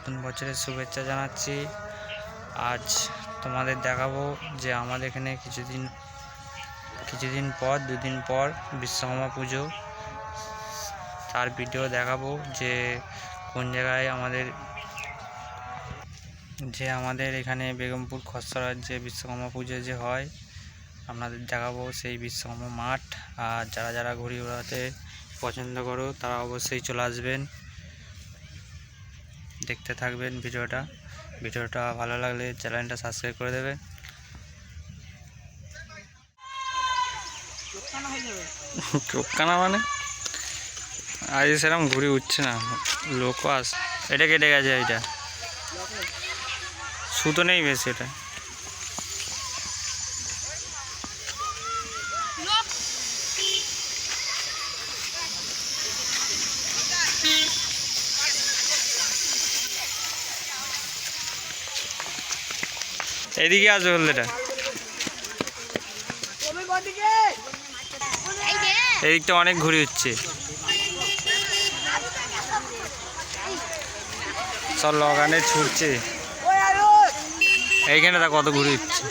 নতুন বছরের শুভেচ্ছা জানাচ্ছি। আজ তোমাদের দেখাবো যে আমাদের এখানে কিছুদিন পর 2 দিন পর বিশ্বকর্মা পুজো। তার ভিডিও দেখাবো যে কোন জায়গায় আমাদের এখানে বেগমপুর খসড়ার যে বিশ্বকর্মা পুজো যে হয় আপনাদের দেখাবো সেই বিশ্বকর্মা মাঠ। আর যারা যারা ঘুড়ি ওড়াতে পছন্দ করো তারা অবশ্যই চলে আসবেন, দেখতে থাকবেন ভিডিওটা ভালো লাগলে চ্যানেলটা সাবস্ক্রাইব করে দেবে। চোখকানা মানে আজ সেরকম ঘুড়ি উঠছে না, লোকও আস। এটা কেটে গেছে, এইটা সুতো নেই বেশি। এটা এদিকে আসবে বললে, এটা এদিকটা অনেক ঘুড়ি হচ্ছে, সব লগানে ছুটছে। এইখানে তা কত ঘুড়ি হচ্ছে।